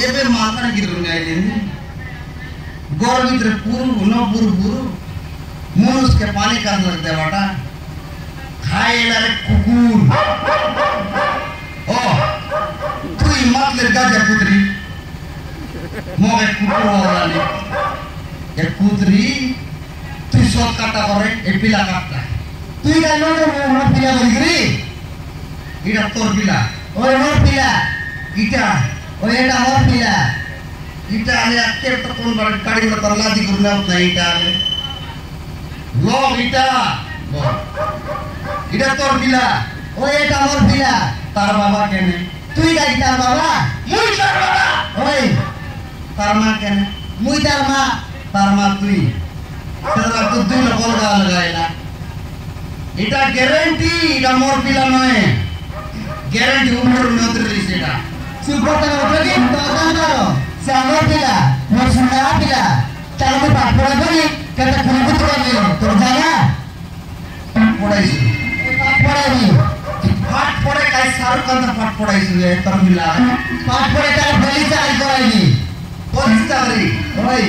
ଏବେ ମାଥା ଗିରୁନି ଆଇଲେନି गोर भीतर पूरू न पूरू पूरू मुनुष के पानी का लगता बाटा खाए लाले कुकुर ओ तू ही मत ले गाजा कुतरी मोगे कुकुर वाला ने ये कुतरी तू शॉट काटा करे ए पिला काटा तू ही का नोट मोर पिला बोलिरी इडा तोर पिला ओए मोर पिला इटा ओए एटा मोर पिला इटा आले आके तो कौन बड़ा गाड़ी में तरला दी गुरना नहीं इटा आले लोग इटा इटा तोर पिला ओए एटा मोर पिला तार बाबा केने तू ही का इटा बाबा मुई तार बाबा ओए तार मां केने मुई तार मां तू ही तेरा तू दुई लोग लगाएला इटा गारंटी इटा मोर पिला नय गारंटी उम्र नदरी सेटा सुपता उठगी तो दानो सामर पिला मोर सुना पिला तार में पाठ पढ़ा करी कता खुद तो ले तो जाया पढ़ाई पाठ पढ़ाई पाठ पढ़े काय सारू कंदा पाठ पढ़ाई सुए तर मिला पाठ पढ़े तार भली चाल कराई पुलिस चाकरी ओए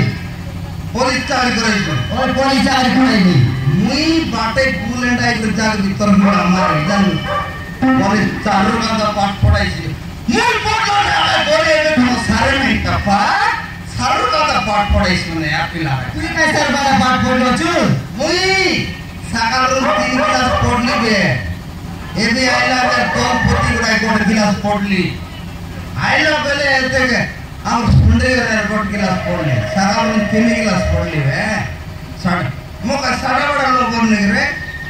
पुलिस चाकरी कराई ओए पुलिस चाकरी कराई मुई बाटे गुलेंडा एक जाग भीतर मोड़ा मारे जान पुलिस चालू कंदा पाठ पढ़ाई मूल पढ़ो बोले तो सारे नहीं टपा सारू का पाठ पढ़ाई सुने आपिला तू कैसे बाला पाठ पढ़लो छु मुई सकाल 3 क्लास पढ़ली बे एबे आइला ते तो पोती गुडा कोड क्लास पढ़ली आइला बेले एते के हम सुंदे रे कोड क्लास पढ़ले सकाल 3 क्लास पढ़ली बे साड मोका साडा बडा लोग ने रे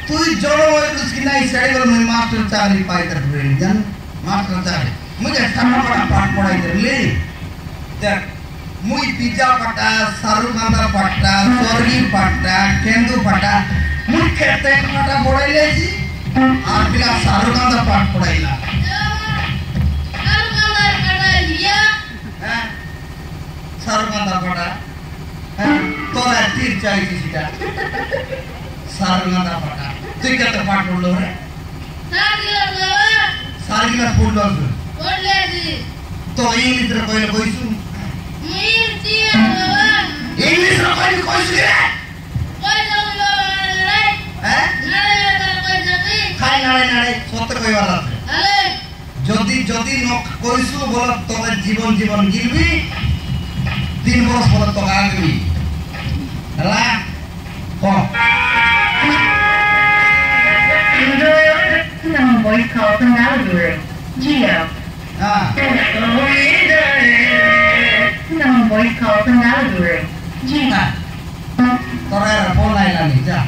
तू जोड़ो उसकी नहीं साड़ी को मैं मास्टर चाकरी पाई तर जन मास्टर चाकरी मुझे साडा बडा पाठ पढ़ाई दे देख मुई पिज्जा पटा सारू कांदा पटा सोरगी पटा केंदू पटा मुखे ते पटा पढ़ाइले जी और बिना सारू कांदा पाठ पढ़ाइला सारू कांदा पढ़ाइलिया हैं सारू कांदा पटा हैं तोरा तीर चाहिए सीधा सारू कांदा पटा तू क्या तो पाठ पढ़ लो रे सारी का पढ़ ले जी तो इंग्लिश रे कोई सु इंग्लिश रो कोई सुने हैं खाई नाड़े सत्य कोई वाला जदी न कोई सु बोल तो जीवन गिरबी 3 बरस बोल तो आगबी हला को voice call from Nalaguru. Geo. हां voice call from Nalaguru. Gina. तोरा फोन आइला नि जा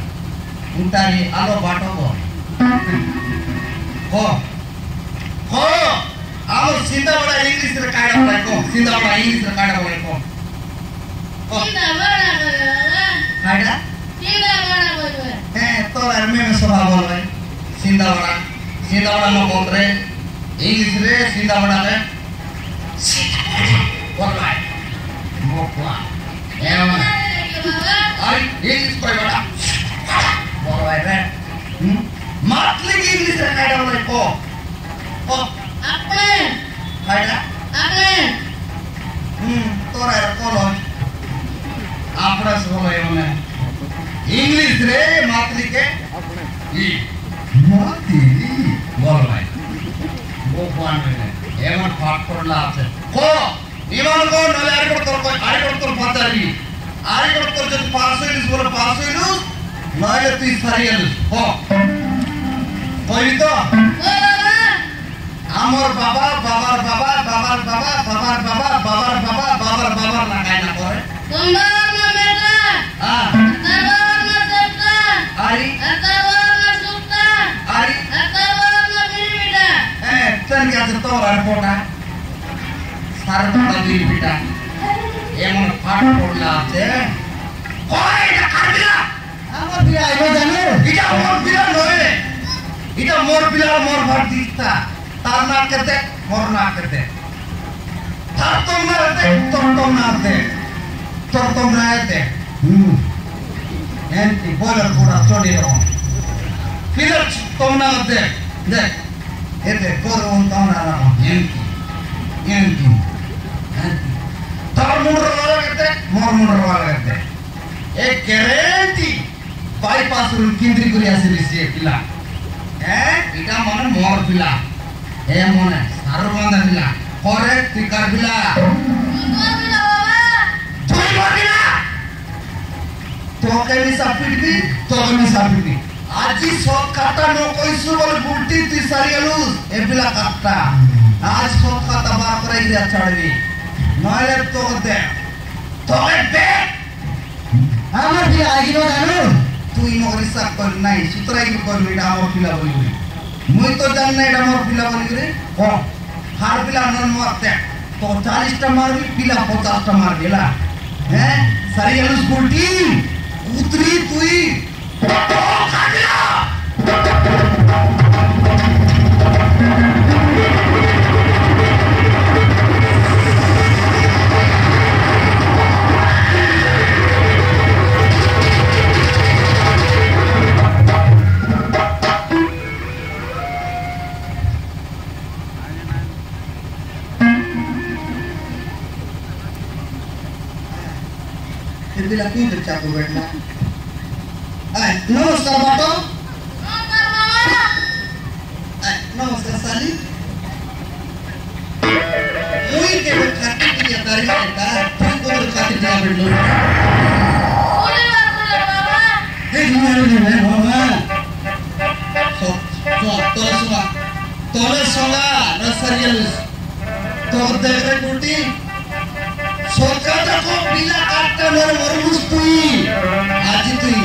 उतारी आलो बाटो को आओ सीधा बड़ा इंग्लिश रे काडा बोले को सीधा बड़ा इंग्लिश रे काडा बोले को सीधा बड़ा काडा सीधा बड़ा बोले ए तोरा में स्वभाव बोले सीधा बड़ा न बोल रे इंग्लिश रे सीधा बड़ा रे बोल भाई मोकवा एवा आई इंग्लिश कोई बड़ा बोल भाई रे मातली इंग्लिश रे काडा बोले को अपने काडा तोरा रे कोलो आपड़ा बोले ओने इंग्लिश रे मातली के ई मातली बोल भाई वो कौन है एमन पाठ पढ़ला আছে को इमान को नले आरे को पतारी आरे को जब पास होइलु नले तू सारियलु हो कोई तो हमर बाबा ना काई ना करे तुम्हारा ना बेटा हां अतवार ना देवता आई अतवार ना सुता आई अतवार ना बीटा चल गया तो तोरा पोटा सारा तो गिर बेटा एमन पाठ पढ़ला আছে কই না কাটলা আমার বিয়া আইবো জানো এটা মোর বিয়া নয় এটা মোর বিয়া মোর ভাত দিতা তার না করতে মোর না করতে তার তো না করতে তোর তো না করতে এন্টি বলার পুরা চলে রো ফির তো না করতে দেখ এতে করুন তোমরা এমপি তার মুন্ডর লাগাতে মোর মুন্ডর লাগাতে এ গ্যারেন্টি বাইপাস রুল কেন্দ্রি করে আসিলি সে পিলা হ্যাঁ এটা মনে মোর পিলা এ মনে সারু বান্ধা পিলা করে তুই কার পিলা তুই মোর পিলা তোকে মিশা পিটবি তোকে মিশা পিটবি আজি সব কাটা ন কইছু বলে গুটি তুই সারি গেলুস এ পিলা কাটা আজ সব খাতা বার করে দিয়া ছাড়বি নইলে তোকে দে আমার পিলা আইলো জানো তুই মোর হিসাব কর নাই সুতরাই করবি এটা আমার পিলা বলি মুই তো জান না এটা আমার পিলা বলি করে ও হার পিলা নন মারতে তো 40টা মারবি পিলা 50টা মারবি লা হ্যাঁ সারি গেলুস গুটি উতরি তুই খাদিলা Bila kuy bercampur berna. Namaskar Bapak. Namaskar Mama. Namaskar Sali. Mui ke berkati dia dari kita, tu ko berkati dia berlu. Boleh Mama. Gimana Mama? Tole soga, nasarius. Tor dekre kuti. Sokata ko bila kata mormus tuh, aji tuh.